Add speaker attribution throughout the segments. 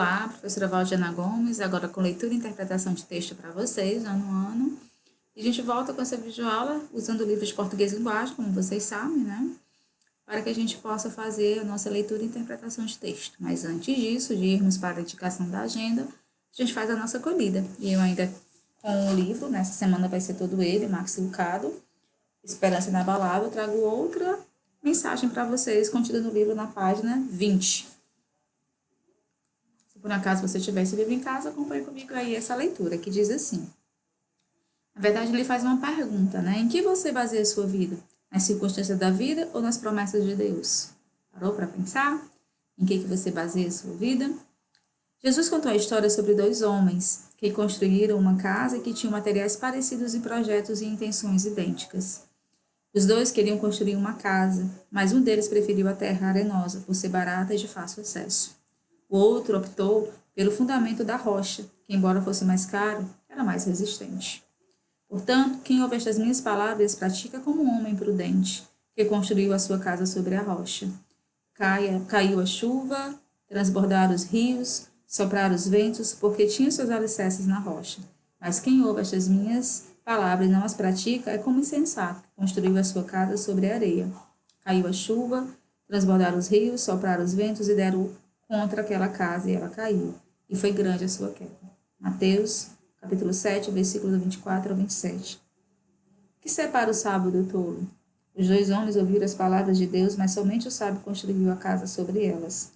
Speaker 1: Olá, professora Valdiana Gomes, agora com leitura e interpretação de texto para vocês, ano a ano. E a gente volta com essa videoaula usando o livro de português e linguagem, como vocês sabem, né? Para que a gente possa fazer a nossa leitura e interpretação de texto. Mas antes disso, de irmos para a indicação da agenda, a gente faz a nossa acolhida. E eu ainda com o livro, nessa semana vai ser todo ele, Max Lucado, Esperança Inabalável, eu trago outra mensagem para vocês contida no livro na página 20. Se por acaso você tiver esse livro em casa, acompanhe comigo aí essa leitura, que diz assim. Na verdade, ele faz uma pergunta, né? Em que você baseia a sua vida? Nas circunstâncias da vida ou nas promessas de Deus? Parou para pensar? Em que você baseia a sua vida? Jesus contou a história sobre dois homens que construíram uma casa e que tinham materiais parecidos em projetos e intenções idênticas. Os dois queriam construir uma casa, mas um deles preferiu a terra arenosa, por ser barata e de fácil acesso. O outro optou pelo fundamento da rocha, que, embora fosse mais caro, era mais resistente. Portanto, quem ouve estas minhas palavras pratica como um homem prudente, que construiu a sua casa sobre a rocha. Caiu a chuva, transbordaram os rios, sopraram os ventos, porque tinha seus alicerces na rocha. Mas quem ouve estas minhas palavras e não as pratica é como insensato, que construiu a sua casa sobre a areia. Caiu a chuva, transbordaram os rios, sopraram os ventos e deram contra aquela casa e ela caiu. E foi grande a sua queda. Mateus, capítulo 7, versículo 24 ao 27. O que separa o sábio do tolo? Os dois homens ouviram as palavras de Deus, mas somente o sábio construiu a casa sobre elas.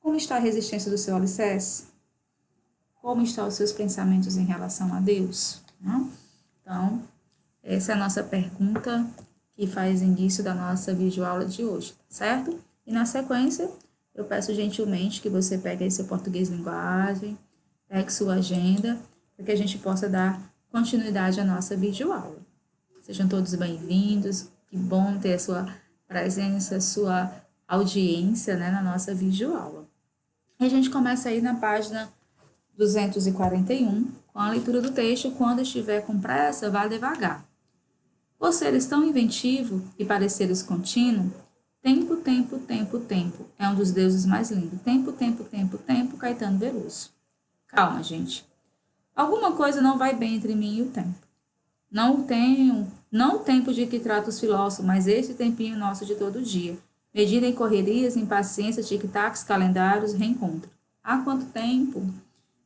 Speaker 1: Como está a resistência do seu alicerce? Como estão os seus pensamentos em relação a Deus? Então, essa é a nossa pergunta que faz início da nossa videoaula de hoje, certo? E na sequência, eu peço gentilmente que você pegue aí seu português linguagem, pegue sua agenda, para que a gente possa dar continuidade à nossa videoaula. Sejam todos bem-vindos, que bom ter a sua presença, a sua audiência, né, na nossa videoaula. E a gente começa aí na página 241, com a leitura do texto. Quando estiver com pressa, vá devagar. Por seres tão inventivo e pareceres contínuo, tempo, tempo, tempo, tempo, é um dos deuses mais lindos. Tempo, tempo, tempo, tempo, Caetano Veloso. Calma, gente. Alguma coisa não vai bem entre mim e o tempo. Não o tempo de que trata os filósofos, mas esse tempinho nosso de todo dia. Medida em correrias, impaciências, tic-tacs, calendários, reencontro. Há quanto tempo?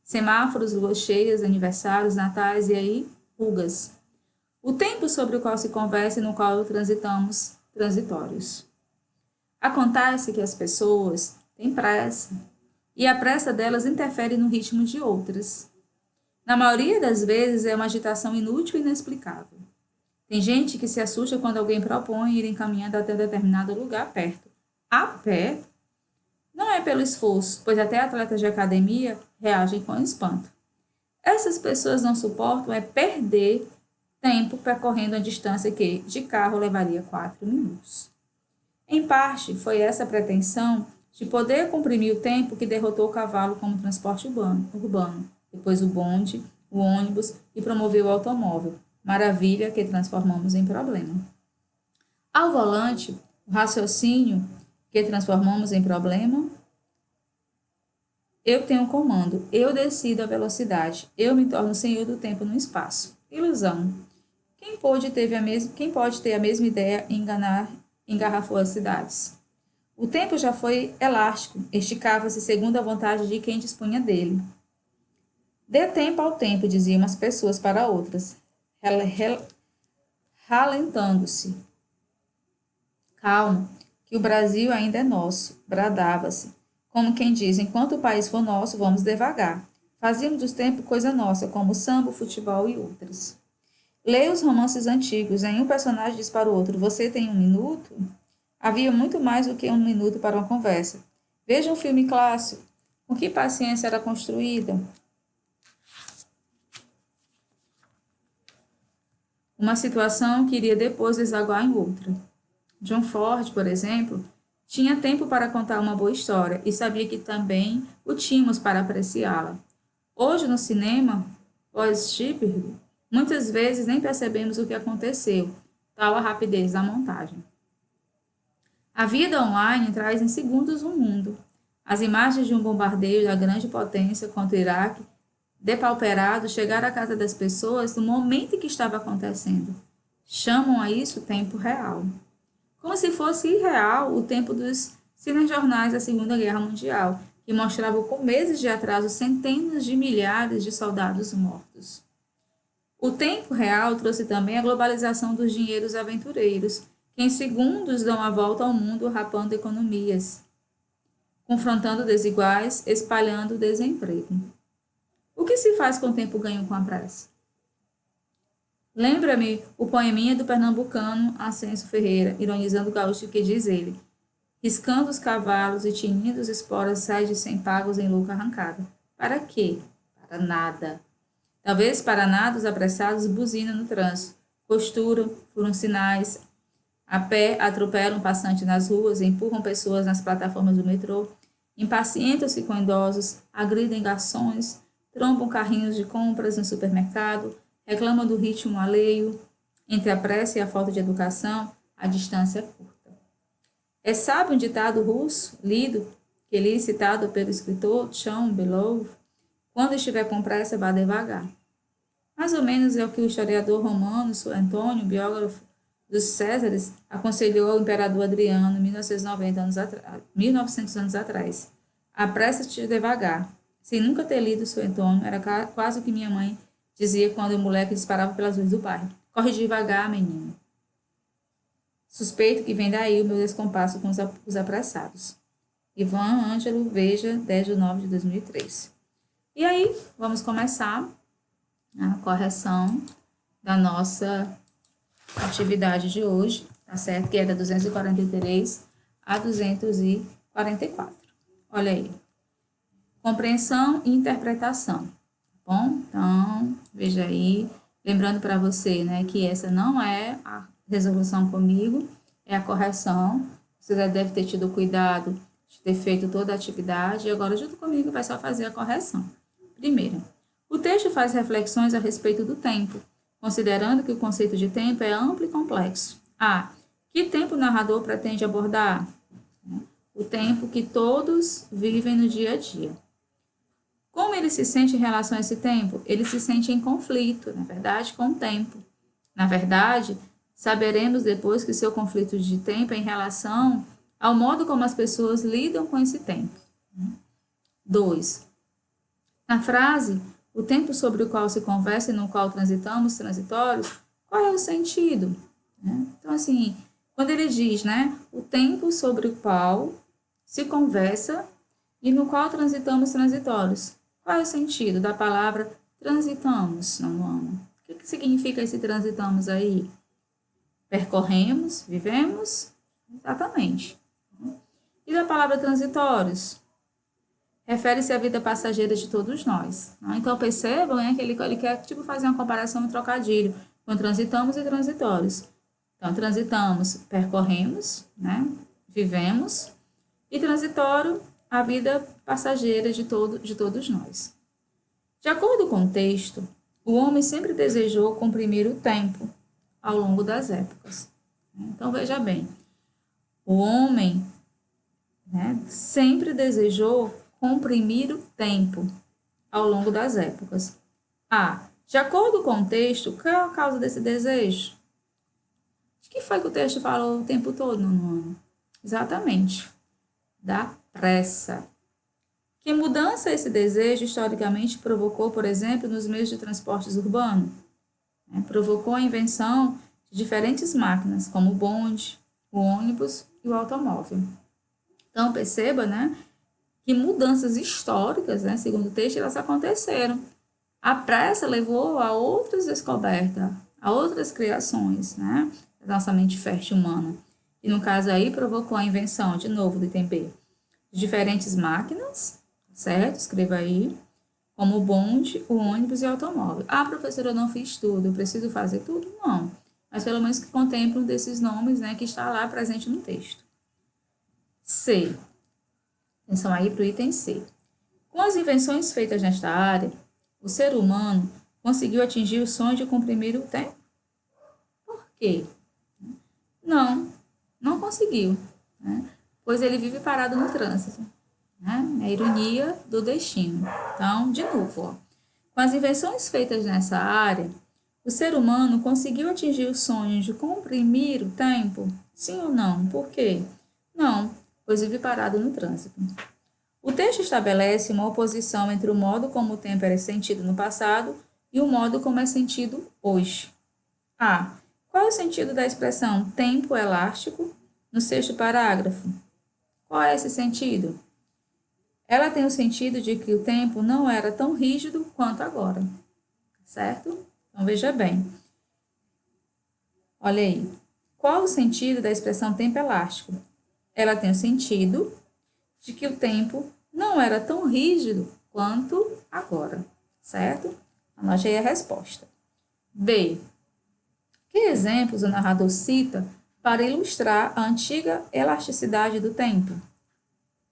Speaker 1: Semáforos, luas cheias, aniversários, natais e aí, rugas. O tempo sobre o qual se conversa e no qual transitamos, transitórios. Acontece que as pessoas têm pressa, e a pressa delas interfere no ritmo de outras. Na maioria das vezes é uma agitação inútil e inexplicável. Tem gente que se assusta quando alguém propõe ir encaminhando até determinado lugar perto. A pé? Não é pelo esforço, pois até atletas de academia reagem com espanto. Essas pessoas não suportam é perder tempo percorrendo a distância que, de carro, levaria 4 minutos. Em parte, foi essa pretensão de poder comprimir o tempo que derrotou o cavalo como transporte urbano, depois o bonde, o ônibus e promoveu o automóvel, maravilha que transformamos em problema. Ao volante, o raciocínio que transformamos em problema. Eu tenho comando, eu decido a velocidade, eu me torno senhor do tempo no espaço. Ilusão. Quem pode ter a mesma ideia e engarrafou as cidades? O tempo já foi elástico, esticava-se segundo a vontade de quem dispunha dele. Dê tempo ao tempo, diziam umas pessoas para outras, ralentando-se. Calma, que o Brasil ainda é nosso, bradava-se. Como quem diz, enquanto o país for nosso, vamos devagar. Fazíamos dos tempos coisa nossa, como samba, futebol e outras. Leia os romances antigos. Em um personagem diz para o outro, você tem 1 minuto? Havia muito mais do que 1 minuto para uma conversa. Veja um filme clássico. Com que paciência era construída? Uma situação que iria depois desaguar em outra. John Ford, por exemplo, tinha tempo para contar uma boa história e sabia que também o tínhamos para apreciá-la. Hoje, no cinema, pós-Spielberg, muitas vezes nem percebemos o que aconteceu, tal a rapidez da montagem. A vida online traz em segundos um mundo. As imagens de um bombardeio da grande potência contra o Iraque, depauperado, chegaram à casa das pessoas no momento em que estava acontecendo. Chamam a isso tempo real. Como se fosse irreal o tempo dos cinejornais da Segunda Guerra Mundial, que mostravam com meses de atraso centenas de milhares de soldados mortos. O tempo real trouxe também a globalização dos dinheiros aventureiros, que em segundos dão a volta ao mundo rapando economias, confrontando desiguais, espalhando desemprego. O que se faz com o tempo ganho com a pressa? Lembra-me o poeminha do pernambucano Ascenso Ferreira, ironizando o gaúcho, que diz ele: riscando os cavalos e tinindo as esporas, sai de 100 pagos em louca arrancada. Para quê? Para nada. Talvez para nada os apressados buzinam no trânsito, costuram, furam sinais, a pé atropelam passantes nas ruas, empurram pessoas nas plataformas do metrô, impacientam-se com idosos, agridem garçons, trombam carrinhos de compras no supermercado, reclamam do ritmo alheio. Entre a pressa e a falta de educação, a distância é curta. É sábio um ditado russo, lido, que li citado pelo escritor Tchon Belov: quando estiver com pressa, vá devagar. Mais ou menos é o que o historiador romano Suetônio, biógrafo dos Césares, aconselhou ao imperador Adriano 1900 anos atrás. Apressa-te devagar. Sem nunca ter lido Suetônio, era quase o que minha mãe dizia quando o moleque disparava pelas ruas do bairro. Corre devagar, menino. Suspeito que vem daí o meu descompasso com os apressados. Ivan Ângelo, Veja, 10 de nove de 2003. E aí, vamos começar a correção da nossa atividade de hoje, tá certo? Que é da 243 a 244. Olha aí. Compreensão e interpretação. Tá bom? Então, veja aí. Lembrando para você, né, que essa não é a resolução comigo, é a correção. Você já deve ter tido cuidado de ter feito toda a atividade e agora, junto comigo, vai só fazer a correção. Primeiro, o texto faz reflexões a respeito do tempo, considerando que o conceito de tempo é amplo e complexo. A. Que tempo o narrador pretende abordar? O tempo que todos vivem no dia a dia. Como ele se sente em relação a esse tempo? Ele se sente em conflito, na verdade, com o tempo. Na verdade, saberemos depois que seu conflito de tempo é em relação ao modo como as pessoas lidam com esse tempo. 2. Na frase, o tempo sobre o qual se conversa e no qual transitamos, transitórios, qual é o sentido? Então, assim, quando ele diz, né, o tempo sobre o qual se conversa e no qual transitamos, transitórios, qual é o sentido da palavra transitamos, não ano? O que significa esse transitamos aí? Percorremos, vivemos? Exatamente. E da palavra transitórios? Refere-se à vida passageira de todos nós. Então, percebam, né, que ele quer tipo, fazer uma comparação, um trocadilho com transitamos e transitórios. Então, transitamos, percorremos, né, vivemos, e transitório, a vida passageira de todos nós. De acordo com o texto, o homem sempre desejou comprimir o tempo ao longo das épocas. Então, veja bem, o homem, né, sempre desejou comprimir o tempo ao longo das épocas. De acordo com o texto, qual é a causa desse desejo? O que foi que o texto falou o tempo todo no ano? Exatamente, da pressa. Que mudança esse desejo historicamente provocou, por exemplo, nos meios de transportes urbano? Provocou a invenção de diferentes máquinas, como o bonde, o ônibus e o automóvel. Então, perceba, né, que mudanças históricas, né, segundo o texto, elas aconteceram. A pressa levou a outras descobertas, a outras criações, né, da nossa mente fértil humana. E no caso aí, provocou a invenção, de novo, do item B, de diferentes máquinas, certo? Escreva aí, como o bonde, o ônibus e o automóvel. Professora, eu não fiz tudo, eu preciso fazer tudo? Não. Mas pelo menos que contemplam desses nomes, né, que está lá presente no texto. C. Atenção aí para o item C. Com as invenções feitas nesta área, o ser humano conseguiu atingir o sonho de comprimir o tempo? Por quê? Não conseguiu, né? Pois ele vive parado no trânsito. né? É a ironia do destino. Então, de novo, ó, com as invenções feitas nessa área, o ser humano conseguiu atingir o sonho de comprimir o tempo? Sim ou não? Por quê? Não, pois vive parado no trânsito. O texto estabelece uma oposição entre o modo como o tempo era sentido no passado e o modo como é sentido hoje. A. Qual é o sentido da expressão tempo elástico no sexto parágrafo? Qual é esse sentido? Ela tem o sentido de que o tempo não era tão rígido quanto agora, certo? Então veja bem. Olha aí. Qual o sentido da expressão tempo elástico? Ela tem o sentido de que o tempo não era tão rígido quanto agora, certo? Anote aí a resposta. B. Que exemplos o narrador cita para ilustrar a antiga elasticidade do tempo?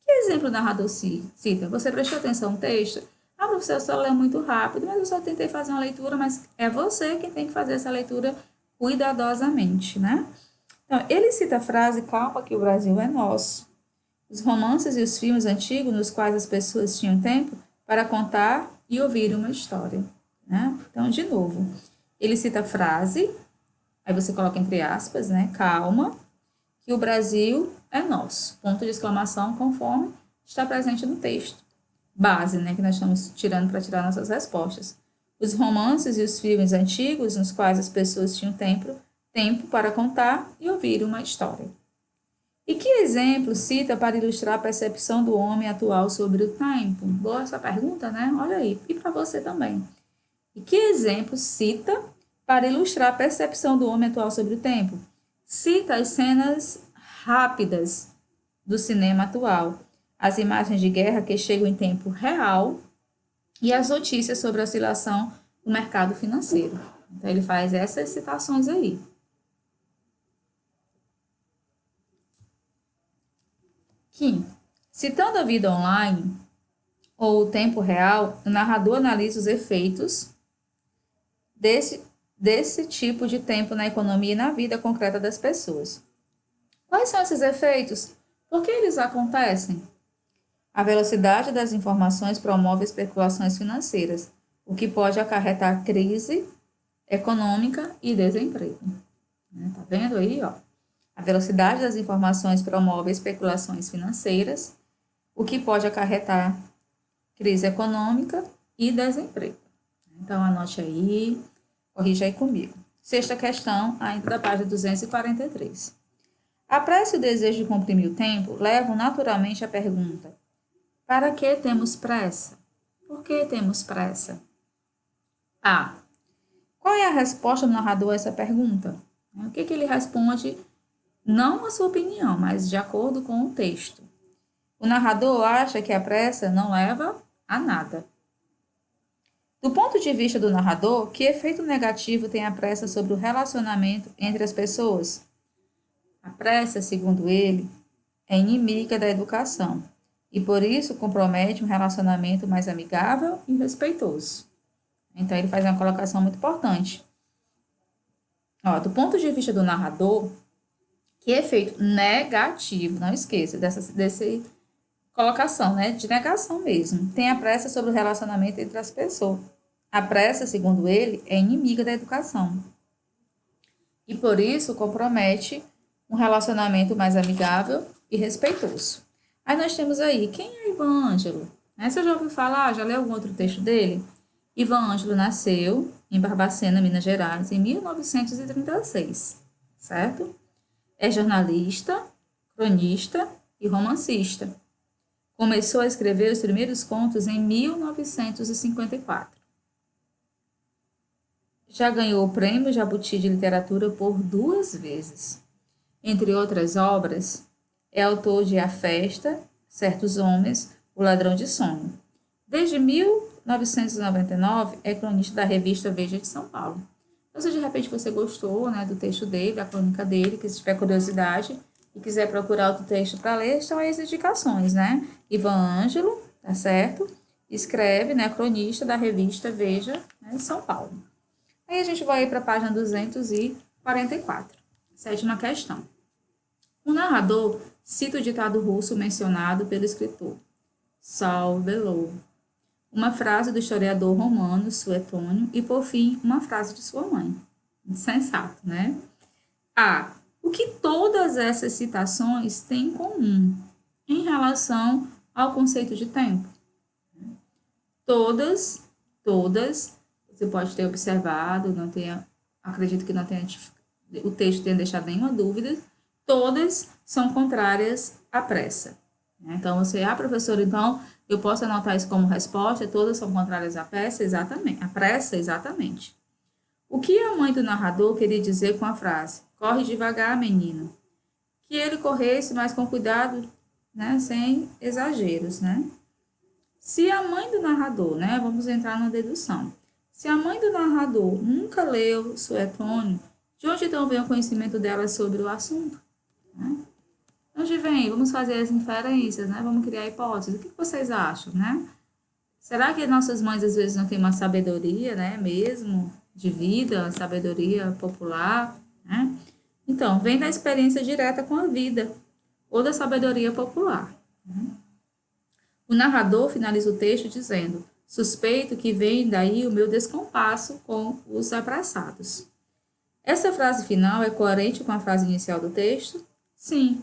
Speaker 1: Que exemplo o narrador cita? Você prestou atenção no texto? Ah, professor, eu só leio muito rápido, mas eu só tentei fazer uma leitura, mas é você quem tem que fazer essa leitura cuidadosamente, né? Então, ele cita a frase, calma que o Brasil é nosso. Os romances e os filmes antigos nos quais as pessoas tinham tempo para contar e ouvir uma história, né? Então, de novo, ele cita a frase, aí você coloca entre aspas, né? Calma, que o Brasil é nosso. Ponto de exclamação, conforme está presente no texto. Base, né? Que nós estamos tirando para tirar nossas respostas. Os romances e os filmes antigos nos quais as pessoas tinham tempo para contar e ouvir uma história. E que exemplo cita para ilustrar a percepção do homem atual sobre o tempo? Boa essa pergunta, né? Olha aí. E para você também. E que exemplo cita para ilustrar a percepção do homem atual sobre o tempo? Cita as cenas rápidas do cinema atual, as imagens de guerra que chegam em tempo real e as notícias sobre a oscilação do mercado financeiro. Então, ele faz essas citações aí. Quinto, citando a vida online ou o tempo real, o narrador analisa os efeitos desse tipo de tempo na economia e na vida concreta das pessoas. Quais são esses efeitos? Por que eles acontecem? A velocidade das informações promove especulações financeiras, o que pode acarretar crise econômica e desemprego. Tá vendo aí, ó? A velocidade das informações promove especulações financeiras, o que pode acarretar crise econômica e desemprego. Então, anote aí, corrija aí comigo. Sexta questão, ainda da página 243. A pressa e o desejo de comprimir o tempo levam naturalmente à pergunta: para que temos pressa? Por que temos pressa? A. Qual é a resposta do narrador a essa pergunta? O que ele responde, não a sua opinião, mas de acordo com o texto. O narrador acha que a pressa não leva a nada. Do ponto de vista do narrador, que efeito negativo tem a pressa sobre o relacionamento entre as pessoas? A pressa, segundo ele, é inimiga da educação e por isso compromete um relacionamento mais amigável e respeitoso. Então ele faz uma colocação muito importante. Ó, do ponto de vista do narrador, que efeito negativo, não esqueça dessa colocação, né, de negação mesmo. Tem a pressa sobre o relacionamento entre as pessoas. A pressa, segundo ele, é inimiga da educação. E por isso compromete um relacionamento mais amigável e respeitoso. Aí nós temos aí, quem é Ivan Ângelo? Você já ouviu falar, já leu algum outro texto dele? Ivan Ângelo nasceu em Barbacena, Minas Gerais, em 1936, certo? É jornalista, cronista e romancista. Começou a escrever os primeiros contos em 1954. Já ganhou o Prêmio Jabuti de Literatura por 2 vezes. Entre outras obras, é autor de A Festa, Certos Homens, O Ladrão de Sonho. Desde 1999, é cronista da revista Veja de São Paulo. Então, se de repente você gostou, né, do texto dele, da crônica dele, que se tiver curiosidade e quiser procurar outro texto para ler, estão aí as indicações, né? Ivan Ângelo, tá certo? Escreve, né, cronista da revista Veja, né, de São Paulo. Aí a gente vai para a página 244. Sétima questão. O narrador cita o ditado russo mencionado pelo escritor. Saul Bellow. Uma frase do historiador romano Suetônio e, por fim, uma frase de sua mãe. Sensato, né? A. O que todas essas citações têm em comum em relação ao conceito de tempo? Todas, você pode ter observado, acredito que não tenha, o texto tenha deixado nenhuma dúvida, todas são contrárias à pressa. Então, professora, então, eu posso anotar isso como resposta, todas são contrárias à pressa, exatamente. A pressa, exatamente. O que a mãe do narrador queria dizer com a frase, corre devagar, menino? Que ele corresse, mas com cuidado, né, sem exageros, né? Se a mãe do narrador, né, vamos entrar na dedução. Se a mãe do narrador nunca leu Suetônio, de onde então vem o conhecimento dela sobre o assunto? Né? De onde vem? Vamos fazer as inferências, né? Vamos criar hipóteses. O que vocês acham, né? Será que nossas mães às vezes não têm uma sabedoria, né, mesmo de vida, sabedoria popular, né? Então, vem da experiência direta com a vida ou da sabedoria popular. Né? O narrador finaliza o texto dizendo: suspeito que vem daí o meu descompasso com os abraçados. Essa frase final é coerente com a frase inicial do texto? Sim.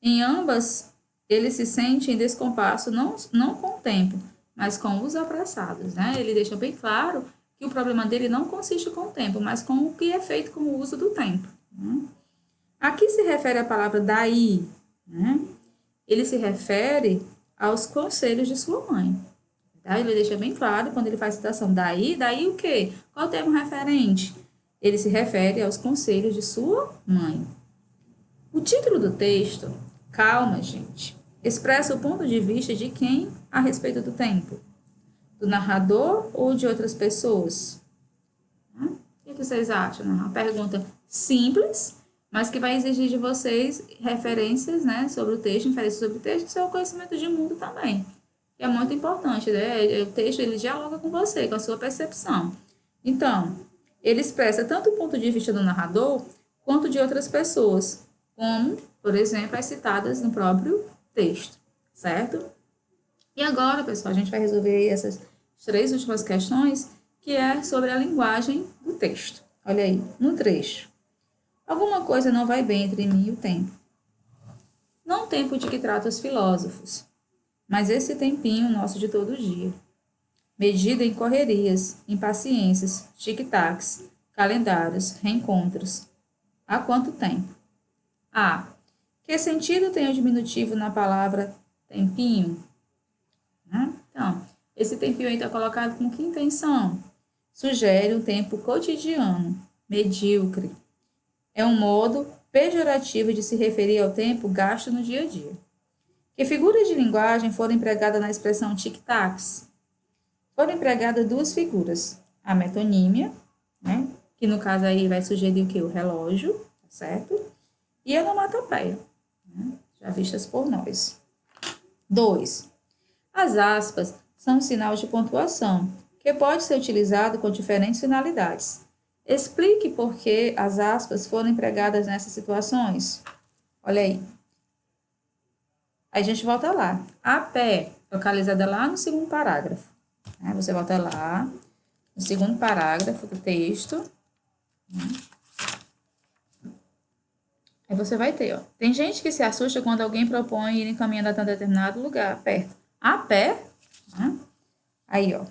Speaker 1: Em ambas, ele se sente em descompasso não com o tempo, mas com os abraçados. Né? Ele deixa bem claro que o problema dele não consiste com o tempo, mas com o que é feito com o uso do tempo. Né? A que se refere a palavra daí? Né? Ele se refere aos conselhos de sua mãe. Tá? Ele deixa bem claro quando ele faz citação daí o quê? Qual é o termo referente? Ele se refere aos conselhos de sua mãe. O título do texto, calma, gente, expressa o ponto de vista de quem a respeito do tempo? Do narrador ou de outras pessoas? O que vocês acham? Uma pergunta simples, mas que vai exigir de vocês referências, né, sobre o texto, inferências sobre o texto e seu conhecimento de mundo também. Que é muito importante, né? O texto, ele dialoga com você, com a sua percepção. Então, ele expressa tanto o ponto de vista do narrador, quanto de outras pessoas, como, por exemplo, as citadas no próprio texto, certo? E agora, pessoal, a gente vai resolver essas 3 últimas questões, que é sobre a linguagem do texto. Olha aí, no trecho. Alguma coisa não vai bem entre mim e o tempo. Não o tempo de que tratam os filósofos, mas esse tempinho nosso de todo dia. Medido em correrias, impaciências, tic-tacs, calendários, reencontros. Há quanto tempo? A. Que sentido tem o diminutivo na palavra tempinho? Então, esse tempinho aí está colocado com que intenção? Sugere um tempo cotidiano, medíocre. É um modo pejorativo de se referir ao tempo gasto no dia a dia. Que figuras de linguagem foram empregadas na expressão tic-tacs? Foram empregadas 2 figuras. A metonímia, né, que no caso aí vai sugerir o que? O relógio, certo? E a onomatopeia, né, já vistas por nós. 2. As aspas são um sinal de pontuação, que pode ser utilizado com diferentes finalidades. Explique por que as aspas foram empregadas nessas situações. Olha aí. Aí a gente volta lá. A pé, localizada lá no 2º parágrafo. Você volta lá, no 2º parágrafo do texto. Aí você vai ter, ó. Tem gente que se assusta quando alguém propõe ir encaminhando até um determinado lugar, perto. A pé, aí, ó.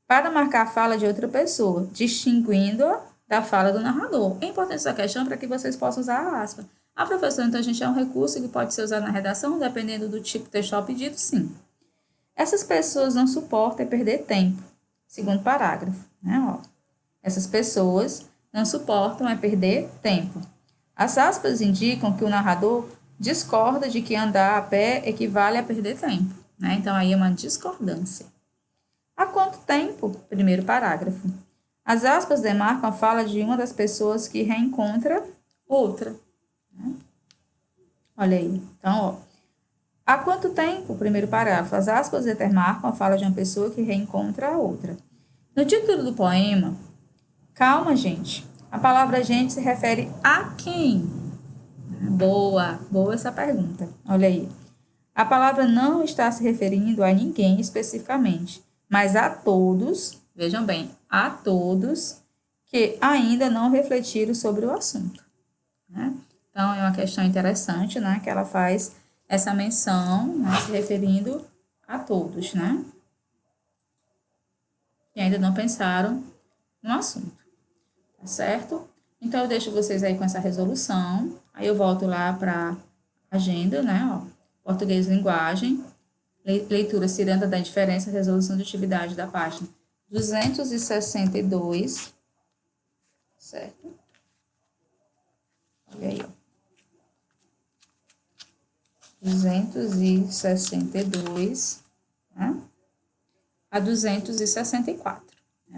Speaker 1: Para marcar a fala de outra pessoa, distinguindo-a da fala do narrador. É importante essa questão para que vocês possam usar a aspa. Professora, então a gente é um recurso que pode ser usado na redação, dependendo do tipo textual pedido, sim. Essas pessoas não suportam perder tempo. 2º parágrafo, né? Ó. Essas pessoas não suportam perder tempo. As aspas indicam que o narrador discorda de que andar a pé equivale a perder tempo, né? Então aí é uma discordância. Há quanto tempo? 1º parágrafo. As aspas demarcam a fala de uma das pessoas que reencontra outra. Olha aí. Então, ó. Há quanto tempo? 1º parágrafo. As aspas demarcam a fala de uma pessoa que reencontra a outra. No título do poema, calma, gente. A palavra gente se refere a quem? Boa essa pergunta. Olha aí. A palavra não está se referindo a ninguém especificamente, mas a todos, vejam bem, a todos que ainda não refletiram sobre o assunto, né? Então, é uma questão interessante, né, que ela faz essa menção, né, se referindo a todos, né, que ainda não pensaram no assunto, tá certo? Então, eu deixo vocês aí com essa resolução, aí eu volto lá para a agenda, né, ó, português e linguagem, leitura ciranda da diferença, resolução de atividade da página 262, certo? Olha aí, ó. 262, né? A 264.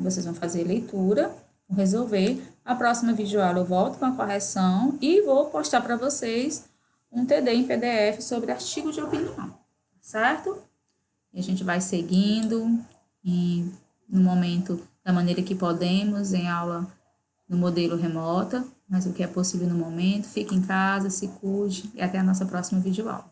Speaker 1: Vocês vão fazer leitura, vão resolver. A próxima videoaula eu volto com a correção e vou postar para vocês um TD em PDF sobre artigo de opinião, certo? E a gente vai seguindo no momento da maneira que podemos, em aula no modelo remota, mas o que é possível no momento. Fique em casa, se cuide e até a nossa próxima videoaula.